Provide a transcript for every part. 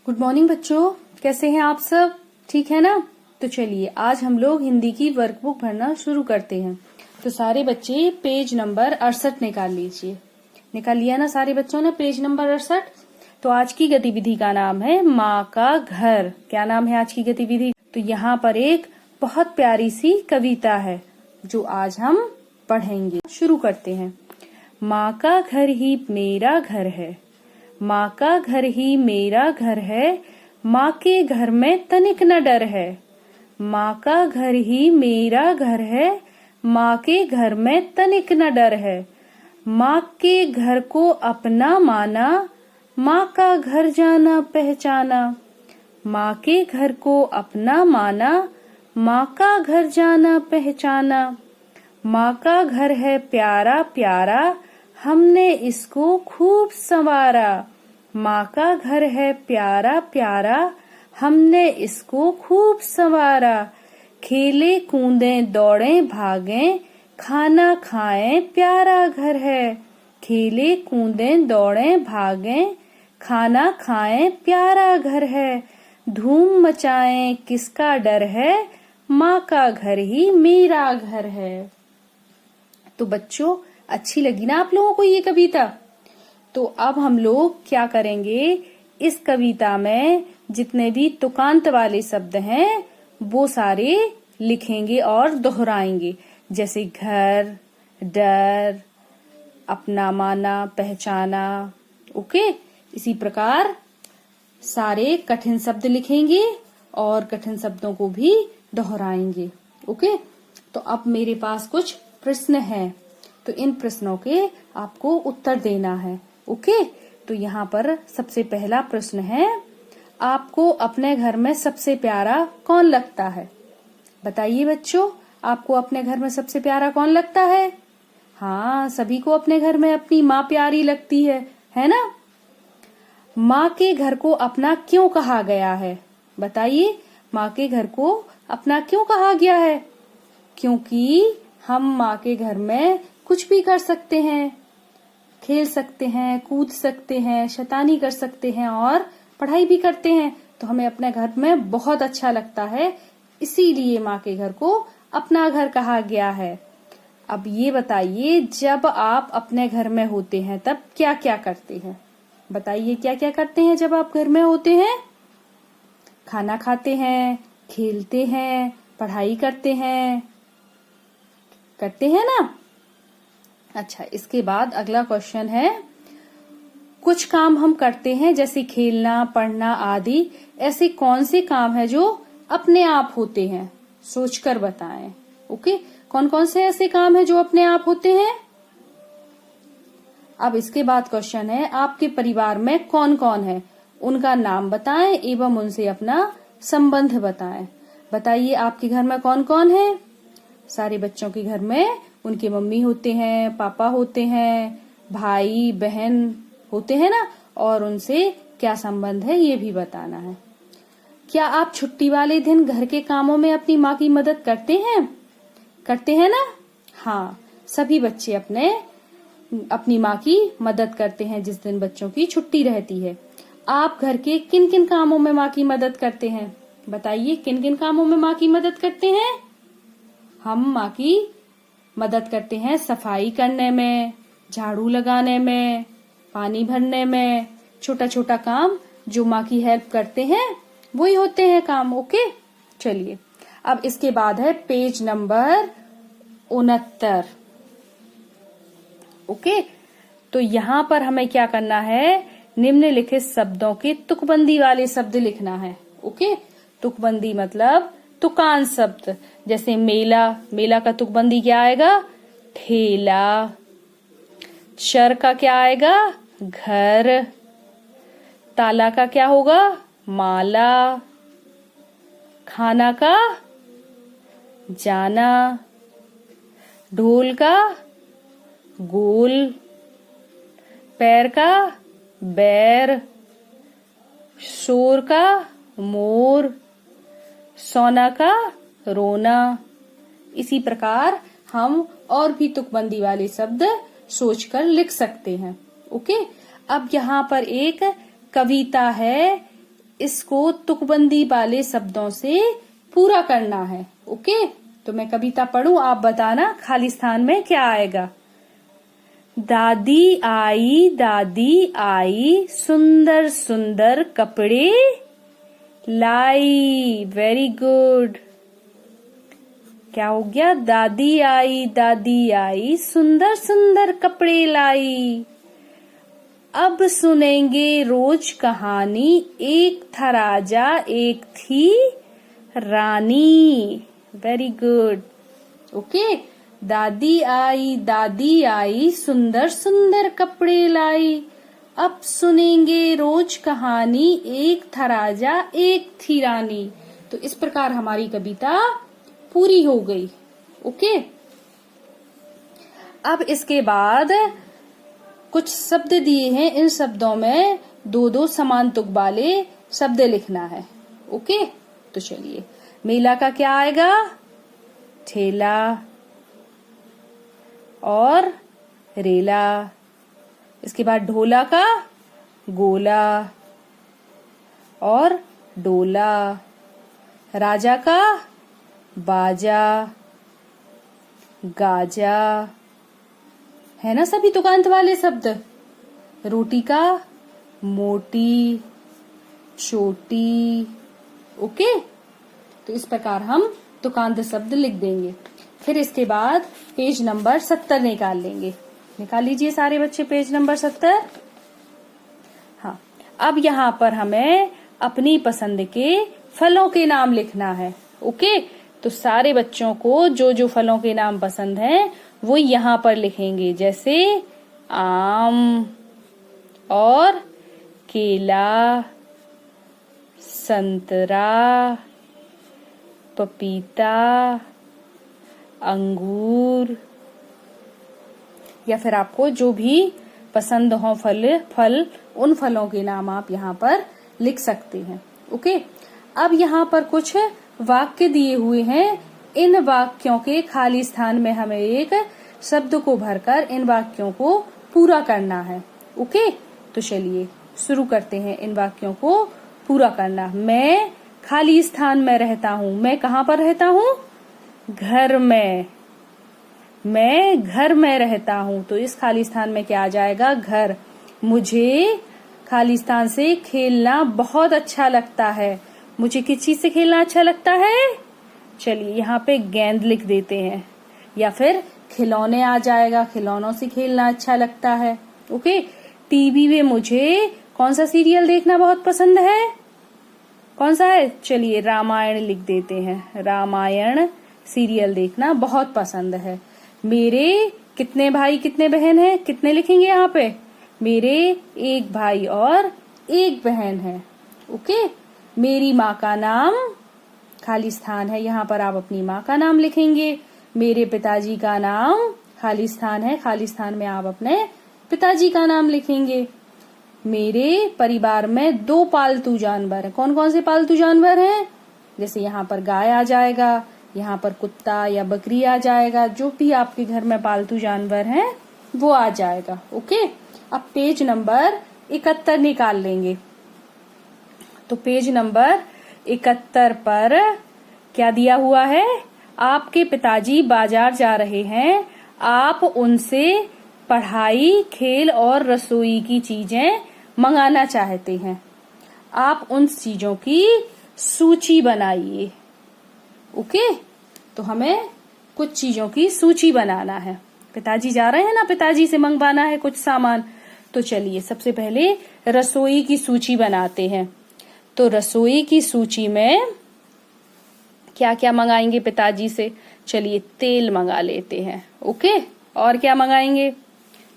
Good morning बच्चों, कैसे हैं आप सब? ठीक है ना? तो चलिए आज हम लोग हिंदी की वर्कबुक भरना शुरू करते हैं। तो सारे बच्चे पेज नंबर 68 निकाल लीजिए। निकाल लिया ना सारे बच्चों ने पेज नंबर 68? तो आज की गतिविधि का नाम है माँ का घर। क्या नाम है आज की गतिविधि? तो यहाँ पर एक बहुत प्यारी सी कविता है जो आज हम पढ़ेंगे। शुरू करते हैं। माँ का घर ही मेरा घर है, माँ का घर ही मेरा घर है, माँ के घर में तनिक न डर है। माँ का घर ही मेरा घर है, माँ के घर में तनिक न डर है। माँ के घर को अपना माना, माँ का घर जाना पहचाना। माँ के घर को अपना माना, माँ का घर जाना पहचाना। माँ का घर है प्यारा प्यारा, हमने इसको खूब संवारा। माँ का घर है प्यारा प्यारा, हमने इसको खूब संवारा। खेले कूदे दौड़े भागे, खाना खाए प्यारा घर है। खेले कूदे दौड़े भागे, खाना खाए प्यारा घर है। धूम मचाए किसका डर है, माँ का घर ही मेरा घर है। तो बच्चों, अच्छी लगी ना आप लोगों को ये कविता? तो अब हम लोग क्या करेंगे, इस कविता में जितने भी तुकांत वाले शब्द हैं वो सारे लिखेंगे और दोहराएंगे, जैसे घर, डर, अपना माना, पहचाना। ओके, इसी प्रकार सारे कठिन शब्द लिखेंगे और कठिन शब्दों को भी दोहराएंगे। ओके, तो अब मेरे पास कुछ प्रश्न हैं, तो इन प्रश्नों के आपको उत्तर देना है। ओके, तो यहाँ पर सबसे पहला प्रश्न है, आपको अपने घर में सबसे प्यारा कौन लगता है? बताइए बच्चों, आपको अपने घर में सबसे प्यारा कौन लगता है? हाँ, सभी को अपने घर में अपनी माँ प्यारी लगती है ना? माँ के घर को अपना क्यों कहा गया है? बताइए, माँ के घर को अपना क्यों कहा गया है? क्योंकि हम माँ के घर में कुछ भी कर सकते हैं, खेल सकते हैं, कूद सकते हैं, शैतानी कर सकते हैं और पढ़ाई भी करते हैं। तो हमें अपने घर में बहुत अच्छा लगता है, इसीलिए माँ के घर को अपना घर कहा गया है। अब ये बताइए, जब आप अपने घर में होते हैं तब क्या क्या करते हैं? बताइए, क्या क्या करते हैं जब आप घर में होते हैं? खाना खाते हैं, खेलते हैं, पढ़ाई करते हैं ना? अच्छा, इसके बाद अगला क्वेश्चन है, कुछ काम हम करते हैं जैसे खेलना, पढ़ना आदि, ऐसे कौन से काम है जो अपने आप होते हैं? सोचकर बताएं। ओके, कौन कौन से ऐसे काम है जो अपने आप होते हैं? अब इसके बाद क्वेश्चन है, आपके परिवार में कौन कौन है? उनका नाम बताएं एवं उनसे अपना संबंध बताएं। बताइए, आपके घर में कौन कौन है? सारे बच्चों के घर में उनके मम्मी होते हैं, पापा होते हैं, भाई बहन होते हैं ना, और उनसे क्या संबंध है ये भी बताना है। क्या आप छुट्टी वाले दिन घर के कामों में अपनी माँ की मदद करते हैं ना? हाँ, सभी बच्चे अपनी माँ की मदद करते हैं जिस दिन बच्चों की छुट्टी रहती है। आप घर के किन किन कामों में माँ की मदद करते हैं? बताइए, किन किन कामों में माँ की मदद करते हैं? हम माँ की मदद करते हैं सफाई करने में, झाड़ू लगाने में, पानी भरने में। छोटा छोटा काम जो माँ की हेल्प करते हैं वही होते हैं काम। ओके, चलिए अब इसके बाद है पेज नंबर 69। ओके, तो यहाँ पर हमें क्या करना है, निम्नलिखित शब्दों के तुकबंदी वाले शब्द लिखना है। ओके, तुकबंदी मतलब तुकान शब्द, जैसे मेला, मेला का तुकबंदी क्या आएगा? ठेला। शर का क्या आएगा? घर। ताला का क्या होगा? माला। खाना का जाना। ढोल का गोल। पैर का बैर। शोर का मोर। सोना का रोना। इसी प्रकार हम और भी तुकबंदी वाले शब्द सोचकर लिख सकते हैं। ओके, अब यहाँ पर एक कविता है, इसको तुकबंदी वाले शब्दों से पूरा करना है। ओके, तो मैं कविता पढ़ूं, आप बताना खाली स्थान में क्या आएगा। दादी आई सुंदर सुंदर कपड़े लाई। Very good. क्या हो गया? दादी आई सुंदर सुंदर कपड़े लाई। अब सुनेंगे रोज कहानी, एक था राजा एक थी रानी। Very good. ओके, दादी आई सुंदर सुंदर कपड़े लाई। अब सुनेंगे रोज कहानी, एक था राजा एक थी रानी। तो इस प्रकार हमारी कविता पूरी हो गई। ओके, अब इसके बाद कुछ शब्द दिए हैं, इन शब्दों में दो दो समान तुक वाले शब्द लिखना है। ओके, तो चलिए, मेला का क्या आएगा? ठेला और रेला। इसके बाद ढोला का गोला और डोला। राजा का बाजा गाजा। है ना सभी तुकांत वाले शब्द? रोटी का मोटी छोटी। ओके, तो इस प्रकार हम तुकांत शब्द लिख देंगे। फिर इसके बाद पेज नंबर 70 निकाल लेंगे। निकाल लीजिए सारे बच्चे पेज नंबर 70। हाँ, अब यहाँ पर हमें अपनी पसंद के फलों के नाम लिखना है। ओके, तो सारे बच्चों को जो जो फलों के नाम पसंद हैं वो यहाँ पर लिखेंगे, जैसे आम और केला, संतरा, पपीता, अंगूर, या फिर आपको जो भी पसंद हो फल उन फलों के नाम आप यहाँ पर लिख सकते हैं। ओके, अब यहाँ पर कुछ वाक्य दिए हुए हैं। इन वाक्यों के खाली स्थान में हमें एक शब्द को भरकर इन वाक्यों को पूरा करना है। ओके, तो चलिए शुरू करते हैं इन वाक्यों को पूरा करना। मैं खाली स्थान में रहता हूँ। मैं कहाँ पर रहता हूँ? घर में। मैं घर में रहता हूँ, तो इस खाली स्थान में क्या आ जाएगा? घर। मुझे खाली स्थान से खेलना बहुत अच्छा लगता है। मुझे किस चीज से खेलना अच्छा लगता है? चलिए यहाँ पे गेंद लिख देते हैं, या फिर खिलौने आ जाएगा, खिलौनों से खेलना अच्छा लगता है। ओके, टीवी में मुझे कौन सा सीरियल देखना बहुत पसंद है? कौन सा है? चलिए रामायण लिख देते हैं। रामायण सीरियल देखना बहुत पसंद है। मेरे कितने भाई कितने बहन हैं? कितने लिखेंगे यहाँ पे? मेरे एक भाई और एक बहन है। ओके, मेरी माँ का नाम, खाली स्थान है, यहाँ पर आप अपनी माँ का नाम लिखेंगे। मेरे पिताजी का नाम, खाली स्थान है, खाली स्थान में आप अपने पिताजी का नाम लिखेंगे। मेरे परिवार में 2 पालतू जानवर हैं। कौन कौन से पालतू जानवर हैं? जैसे यहाँ पर गाय आ जाएगा, यहाँ पर कुत्ता या बकरी आ जाएगा। जो भी आपके घर में पालतू जानवर हैं वो आ जाएगा। ओके, अब पेज नंबर 71 निकाल लेंगे। तो पेज नंबर 71 पर क्या दिया हुआ है? आपके पिताजी बाजार जा रहे हैं। आप उनसे पढ़ाई, खेल और रसोई की चीजें मंगाना चाहते हैं। आप उन चीजों की सूची बनाइए। ओके, तो हमें कुछ चीजों की सूची बनाना है। पिताजी जा रहे हैं ना, पिताजी से मंगवाना है कुछ सामान। तो चलिए सबसे पहले रसोई की सूची बनाते हैं। तो रसोई की सूची में क्या क्या मंगाएंगे पिताजी से? चलिए तेल मंगा लेते हैं। ओके, और क्या मंगाएंगे?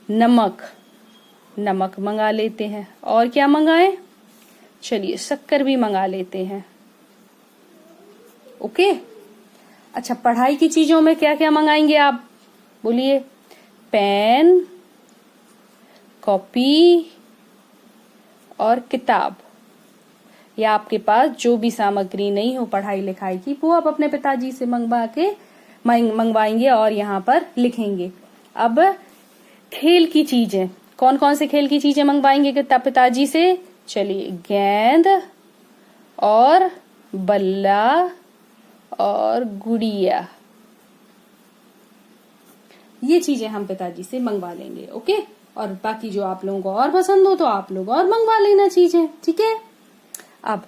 नमक मंगा लेते हैं। और क्या मंगाएं? चलिए शक्कर भी मंगा लेते हैं। ओके, अच्छा, पढ़ाई की चीजों में क्या क्या मंगाएंगे आप? बोलिए। पेन, कॉपी और किताब, या आपके पास जो भी सामग्री नहीं हो पढ़ाई लिखाई की वो आप अपने पिताजी से मंगवाएंगे और यहाँ पर लिखेंगे। अब खेल की चीजें, कौन कौन से खेल की चीजें मंगवाएंगे पिताजी से? चलिए गेंद, और बल्ला और गुड़िया। ये चीजें हम पिताजी से मंगवा लेंगे। ओके, और बाकी जो आप लोगों को और पसंद हो तो आप लोग और मंगवा लेना चीजें। ठीक है। अब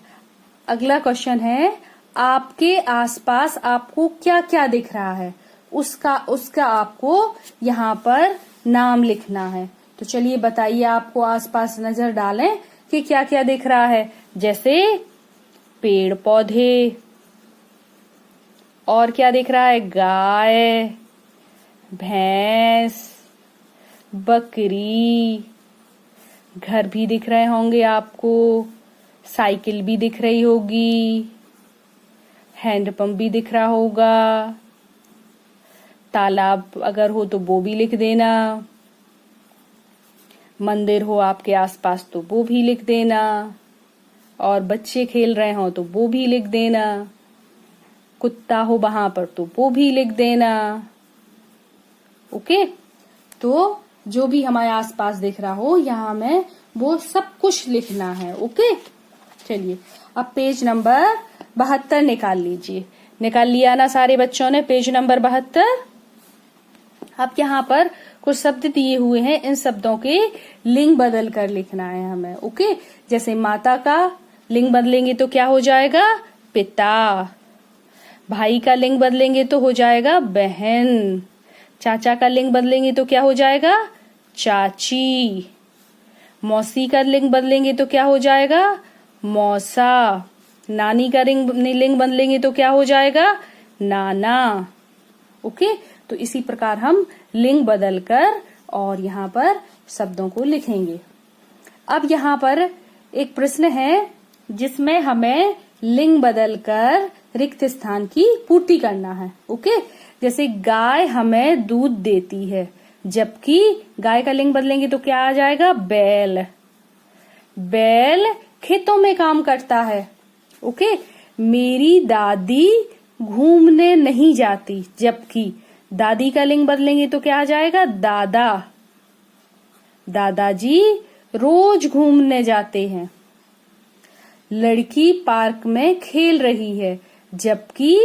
अगला क्वेश्चन है, आपके आसपास आपको क्या क्या दिख रहा है, उसका आपको यहाँ पर नाम लिखना है। तो चलिए बताइए, आपको आसपास नजर डालें कि क्या क्या दिख रहा है। जैसे पेड़ पौधे, और क्या दिख रहा है, गाय, भैंस, बकरी, घर भी दिख रहे होंगे आपको, साइकिल भी दिख रही होगी, हैंडपंप भी दिख रहा होगा, तालाब अगर हो तो वो भी लिख देना, मंदिर हो आपके आसपास तो वो भी लिख देना, और बच्चे खेल रहे हो तो वो भी लिख देना, कुत्ता हो वहां पर तो वो भी लिख देना। ओके, तो जो भी हमारे आसपास दिख रहा हो यहाँ में वो सब कुछ लिखना है। ओके, चलिए अब पेज नंबर 72 निकाल लीजिए। निकाल लिया ना सारे बच्चों ने पेज नंबर 72। अब यहाँ पर कुछ शब्द दिए हुए हैं, इन शब्दों के लिंग बदल कर लिखना है हमें। ओके, जैसे माता का लिंग बदलेंगे तो क्या हो जाएगा, पिता। भाई का लिंग बदलेंगे तो हो जाएगा बहन। चाचा का लिंग बदलेंगे तो क्या हो जाएगा, चाची। मौसी का लिंग बदलेंगे तो क्या हो जाएगा, मौसा। नानी का लिंग बदलेंगे तो क्या हो जाएगा, नाना। ओके, तो इसी प्रकार हम लिंग बदलकर और यहाँ पर शब्दों को लिखेंगे। अब यहाँ पर एक प्रश्न है जिसमें हमें लिंग बदलकर रिक्त स्थान की पूर्ति करना है। ओके, जैसे गाय हमें दूध देती है, जबकि गाय का लिंग बदलेंगे तो क्या आ जाएगा, बैल। बैल खेतों में काम करता है। ओके, मेरी दादी घूमने नहीं जाती, जबकि दादी का लिंग बदलेंगे तो क्या आ जाएगा, दादा। दादाजी रोज घूमने जाते हैं। लड़की पार्क में खेल रही है, जबकि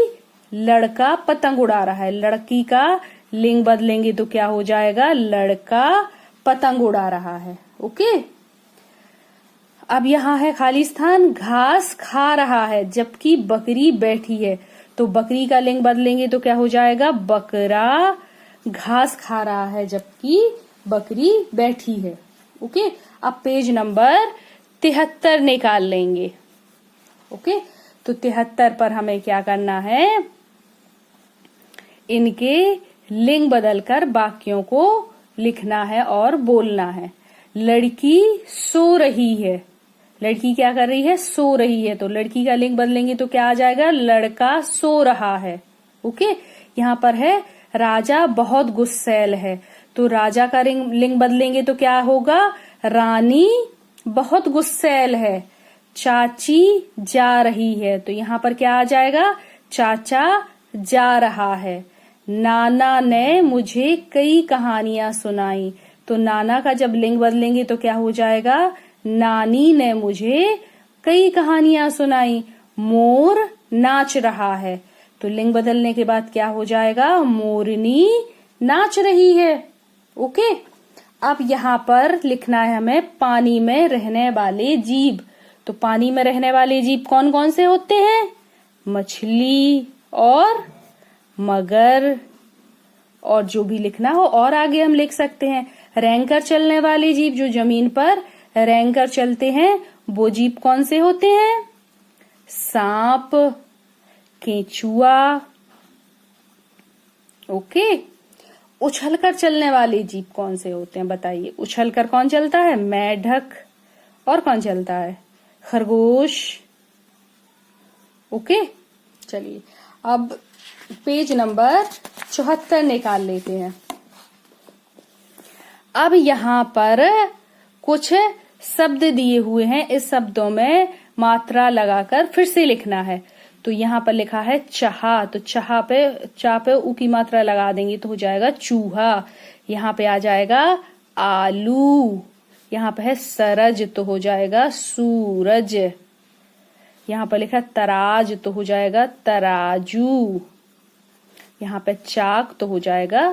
लड़का पतंग उड़ा रहा है। लड़की का लिंग बदलेंगे तो क्या हो जाएगा, लड़का पतंग उड़ा रहा है। ओके, अब यहाँ है खाली स्थान, घास खा रहा है जबकि बकरी बैठी है। तो बकरी का लिंग बदलेंगे तो क्या हो जाएगा, बकरा घास खा रहा है जबकि बकरी बैठी है। ओके, अब पेज नंबर 73 निकाल लेंगे। ओके, तो 73 पर हमें क्या करना है, इनके लिंग बदलकर वाक्यों को लिखना है और बोलना है। लड़की सो रही है। लड़की क्या कर रही है, सो रही है। तो लड़की का लिंग बदलेंगे तो क्या आ जाएगा, लड़का सो रहा है। ओके, यहाँ पर है राजा बहुत गुस्सैल है। तो राजा का लिंग बदलेंगे तो क्या होगा, रानी बहुत गुस्सैल है। चाची जा रही है, तो यहाँ पर क्या आ जाएगा, चाचा जा रहा है। नाना ने मुझे कई कहानियां सुनाई। तो नाना का जब लिंग बदलेंगे तो क्या हो जाएगा, नानी ने मुझे कई कहानियां सुनाई। मोर नाच रहा है। तो लिंग बदलने के बाद क्या हो जाएगा, मोरनी नाच रही है। ओके, अब यहाँ पर लिखना है हमें पानी में रहने वाले जीव। तो पानी में रहने वाले जीव कौन कौन से होते हैं, मछली और मगर, और जो भी लिखना हो और आगे हम लिख सकते हैं। रेंगकर चलने वाले जीव, जो जमीन पर रेंगकर चलते हैं, वो जीव कौन से होते हैं, सांप, केंचुआ। ओके, उछलकर चलने वाले जीव कौन से होते हैं बताइए। उछलकर कौन चलता है, मेढक। और कौन चलता है, खरगोश। ओके, चलिए अब पेज नंबर 74 निकाल लेते हैं। अब यहाँ पर कुछ शब्द दिए हुए हैं, इस शब्दों में मात्रा लगाकर फिर से लिखना है। तो यहाँ पर लिखा है चाह, तो चाह पे ऊ की मात्रा लगा देंगे तो हो जाएगा चूहा। यहाँ पे आ जाएगा आलू। यहाँ पे है सरज, तो हो जाएगा सूरज। यहाँ पर लिखा तराज तो हो जाएगा तराजू। यहाँ पे चाक तो हो जाएगा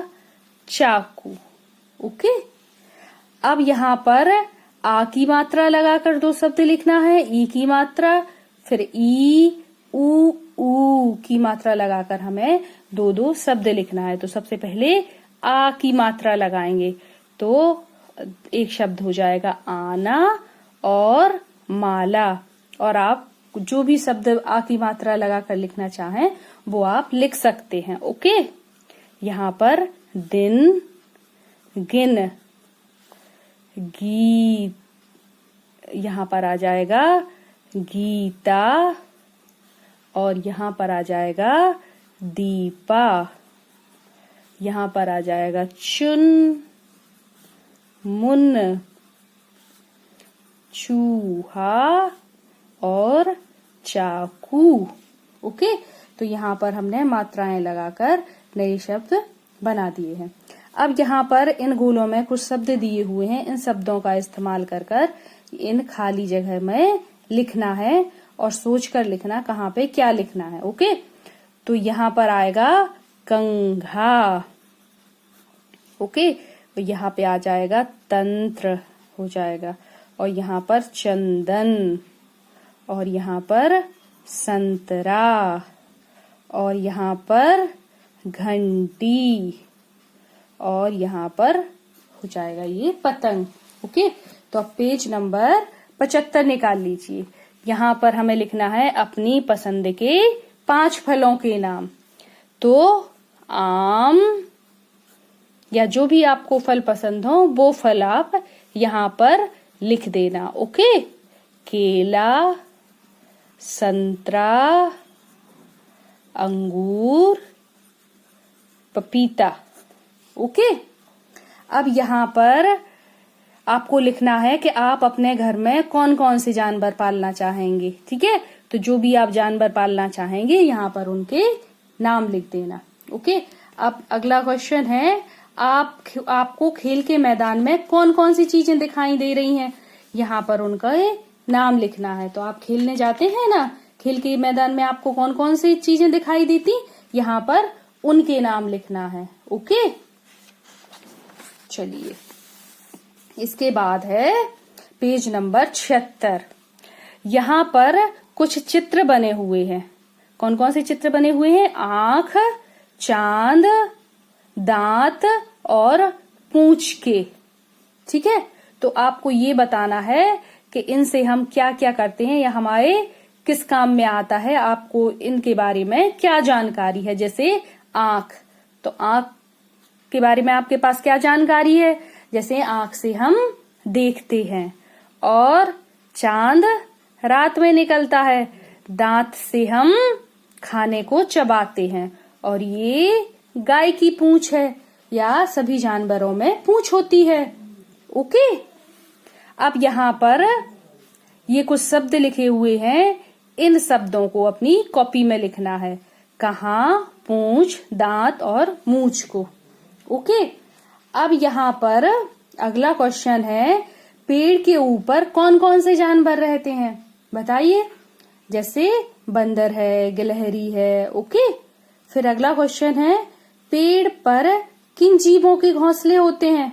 चाकू। ओके, अब यहाँ पर आ की मात्रा लगाकर दो शब्द लिखना है, ई की मात्रा, फिर ई ऊ की मात्रा लगाकर हमें दो दो शब्द लिखना है। तो सबसे पहले आ की मात्रा लगाएंगे तो एक शब्द हो जाएगा आना और माला। और आप जो भी शब्द आ की मात्रा लगाकर लिखना चाहें वो आप लिख सकते हैं। ओके, यहाँ पर दिन, गिन, गीत, यहाँ पर आ जाएगा गीता, और यहाँ पर आ जाएगा दीपा, यहाँ पर आ जाएगा चुन, मुन, चूहा और चाकू। ओके, तो यहाँ पर हमने मात्राएं लगाकर नए शब्द बना दिए हैं। अब यहाँ पर इन गोलों में कुछ शब्द दिए हुए हैं, इन शब्दों का इस्तेमाल कर इन खाली जगह में लिखना है और सोचकर लिखना कहाँ पे क्या लिखना है। ओके, तो यहाँ पर आएगा कंघा। ओके, तो यहाँ पे आ जाएगा तंत्र हो जाएगा, और यहाँ पर चंदन, और यहाँ पर संतरा, और यहाँ पर घंटी, और यहाँ पर हो जाएगा ये पतंग। ओके, तो अब पेज नंबर 75 निकाल लीजिए। यहाँ पर हमें लिखना है अपनी पसंद के 5 फलों के नाम। तो आम या जो भी आपको फल पसंद हो वो फल आप यहाँ पर लिख देना। ओके, केला, संतरा, अंगूर, पपीता। ओके, अब यहाँ पर आपको लिखना है कि आप अपने घर में कौन कौन से जानवर पालना चाहेंगे। ठीक है, तो जो भी आप जानवर पालना चाहेंगे यहाँ पर उनके नाम लिख देना। ओके, अब अगला क्वेश्चन है, आपको खेल के मैदान में कौन कौन सी चीजें दिखाई दे रही हैं, यहाँ पर उनका नाम लिखना है। तो आप खेलने जाते हैं ना, खेल के मैदान में आपको कौन कौन सी चीजें दिखाई देती, यहाँ पर उनके नाम लिखना है। ओके, चलिए इसके बाद है पेज नंबर 76। यहाँ पर कुछ चित्र बने हुए हैं। कौन कौन से चित्र बने हुए हैं? आंख, चांद, दांत और पूंछ के। ठीक है, तो आपको ये बताना है कि इनसे हम क्या क्या करते हैं या हमारे किस काम में आता है, आपको इनके बारे में क्या जानकारी है। जैसे आंख, तो आंख के बारे में आपके पास क्या जानकारी है? जैसे आंख से हम देखते हैं, और चांद रात में निकलता है, दांत से हम खाने को चबाते हैं, और ये गाय की पूंछ है, या सभी जानवरों में पूंछ होती है। ओके, अब यहाँ पर ये कुछ शब्द लिखे हुए हैं, इन शब्दों को अपनी कॉपी में लिखना है, कहाँ, पूंछ, दांत और मूंछ को। ओके, अब यहाँ पर अगला क्वेश्चन है, पेड़ के ऊपर कौन कौन से जानवर रहते हैं बताइए। जैसे बंदर है, गिलहरी है। ओके, फिर अगला क्वेश्चन है, पेड़ पर किन जीवों के घोंसले होते हैं?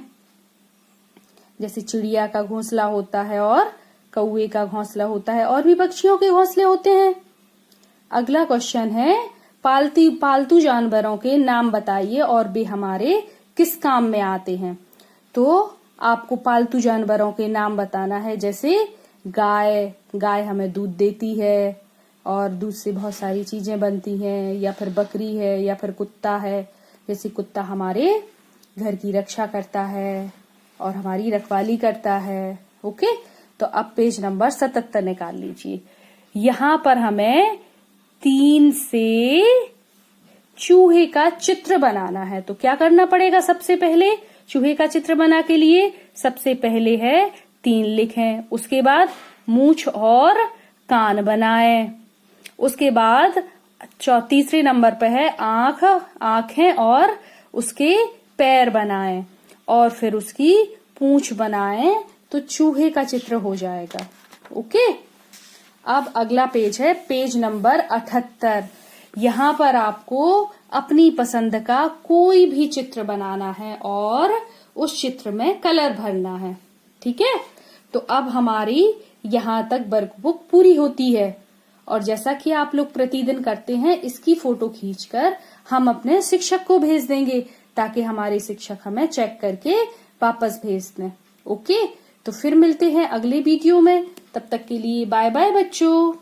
जैसे चिड़िया का घोंसला होता है, और कौवे का घोंसला होता है, और भी पक्षियों के घोंसले होते हैं। अगला क्वेश्चन है, पालतू जानवरों के नाम बताइए और वे हमारे किस काम में आते हैं। तो आपको पालतू जानवरों के नाम बताना है। जैसे गाय हमें दूध देती है, और दूध से बहुत सारी चीजें बनती हैं, या फिर बकरी है, या फिर कुत्ता है। जैसे कुत्ता हमारे घर की रक्षा करता है और हमारी रखवाली करता है। ओके, तो अब पेज नंबर 77 निकाल लीजिए। यहाँ पर हमें 3 से चूहे का चित्र बनाना है। तो क्या करना पड़ेगा? सबसे पहले चूहे का चित्र बना के लिए सबसे पहले है 3 लिखें, उसके बाद मूंछ और कान बनाएं, उसके बाद तीसरे नंबर पे है आंखें और उसके पैर बनाएं, और फिर उसकी पूंछ बनाएं, तो चूहे का चित्र हो जाएगा। ओके, अब अगला पेज है पेज नंबर 78। यहाँ पर आपको अपनी पसंद का कोई भी चित्र बनाना है और उस चित्र में कलर भरना है। ठीक है, तो अब हमारी यहाँ तक वर्कबुक पूरी होती है और जैसा कि आप लोग प्रतिदिन करते हैं, इसकी फोटो खींचकर हम अपने शिक्षक को भेज देंगे ताकि हमारे शिक्षक हमें चेक करके वापस भेज दें। ओके, तो फिर मिलते हैं अगले वीडियो में। तब तक के लिए बाय बाय बच्चों।